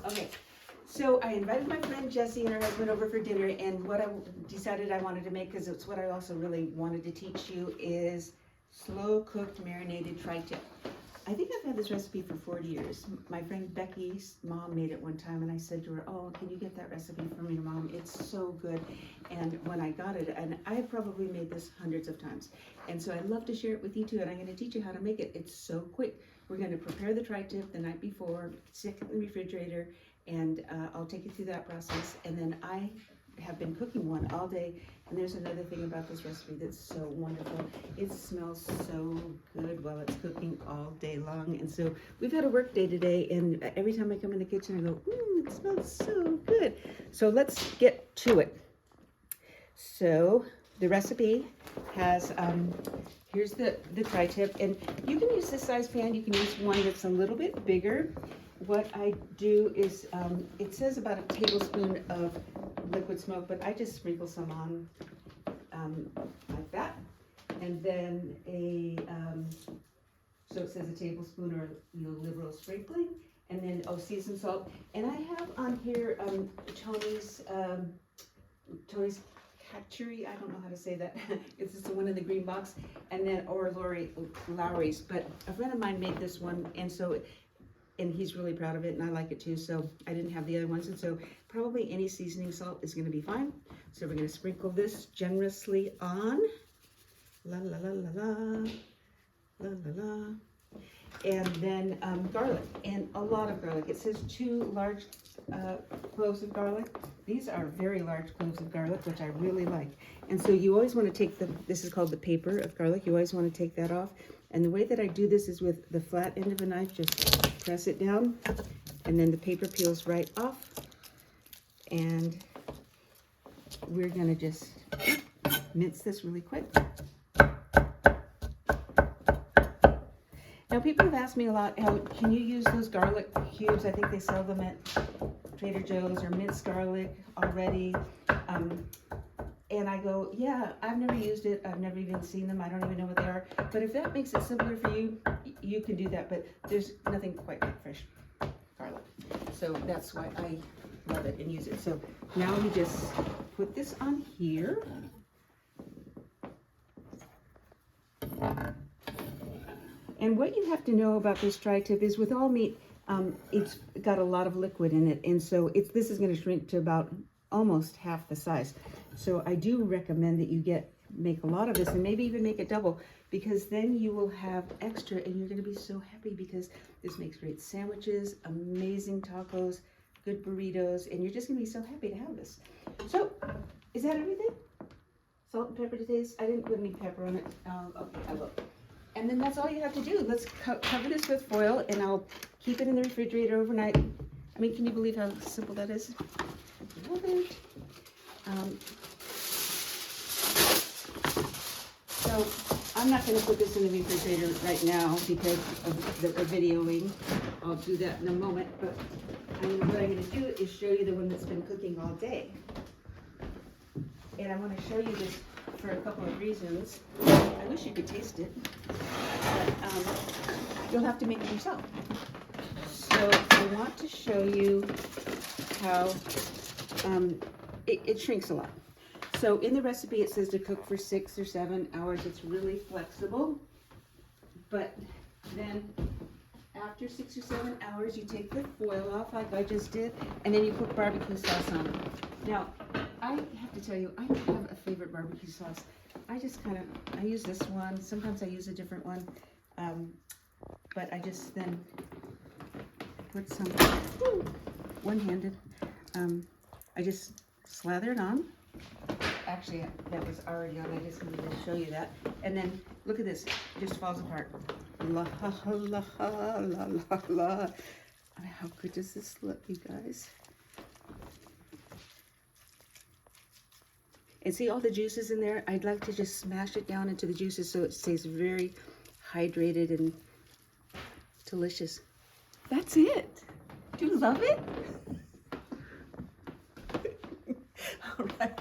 Okay, so I invited my friend Jessie and her husband over for dinner, and what I decided I wanted to make, because it's what I also really wanted to teach you, is slow cooked marinated tri-tip. I think I've had this recipe for 40 years. My friend Becky's mom made it one time, and I said to her, oh, can you get that recipe from your mom? It's so good. And when I got it, and I have probably made this hundreds of times, and so I'd love to share it with you too, and I'm going to teach you how to make it. It's so quick. We're going to prepare the tri-tip the night before, stick it in the refrigerator, and I'll take you through that process. And then I have been cooking one all day, and there's another thing about this recipe that's so wonderful. It smells so good while it's cooking all day long. And so we've had a work day today, and every time I come in the kitchen I go, it smells so good. So let's get to it. So the recipe has here's the tri-tip, and you can use this size pan, you can use one that's a little bit bigger. What I do is, it says about a tablespoon of liquid smoke, but I just sprinkle some on like that. And then so it says a tablespoon, or liberal sprinkling. And then, seasoned salt. And I have on here Tony's Chachere, I don't know how to say that. It's just the one in the green box. And then, or Lawery's. But a friend of mine made this one, and he's really proud of it, and I like it too, so I didn't have the other ones, and so probably any seasoning salt is going to be fine. So we're going to sprinkle this generously on. La la la la la, la la la. And then garlic, and a lot of garlic. It says 2 large cloves of garlic. These are very large cloves of garlic, which I really like. And so you always want to take this is called the paper of garlic. You always want to take that off. And the way that I do this is with the flat end of a knife, just press it down, and then the paper peels right off. And we're gonna just mince this really quick. Now, people have asked me a lot, how can you use those garlic cubes? I think they sell them at Trader Joe's, or minced garlic already. And I go, yeah, I've never used it. I've never even seen them. I don't even know what they are. But if that makes it simpler for you, you can do that. But there's nothing quite like fresh garlic. So that's why I love it and use it. So now we just put this on here. And what you have to know about this tri-tip is, with all meat, it's got a lot of liquid in it. And so this is going to shrink to about almost half the size. So I do recommend that you make a lot of this, and maybe even make it double, because then you will have extra, and you're going to be so happy, because this makes great sandwiches, amazing tacos, good burritos, and you're just going to be so happy to have this. So is that everything? Salt and pepper to taste. I didn't put any pepper on it. Okay, I will. And then that's all you have to do. Let's cover this with foil, and I'll keep it in the refrigerator overnight. I mean, can you believe how simple that is? Love it. So I'm not going to put this in the refrigerator right now because of the videoing. I'll do that in a moment. But what I'm going to do is show you the one that's been cooking all day. And I want to show you this for a couple of reasons. I wish you could taste it, but you'll have to make it yourself. So I want to show you how it shrinks a lot. So in the recipe it says to cook for 6 or 7 hours. It's really flexible, but then after 6 or 7 hours you take the foil off like I just did, and then you put barbecue sauce on it. Now I have to tell you, I don't have a favorite barbecue sauce. I use this one. Sometimes I use a different one, but I just then put some, one-handed, I just slather it on. Actually, that was already on. I just wanted to show you that. And then look at this, it just falls apart. La la la la la la. How good does this look, you guys? And see all the juices in there? I'd like to just smash it down into the juices so it stays very hydrated and delicious. That's it. Do you love it? All right.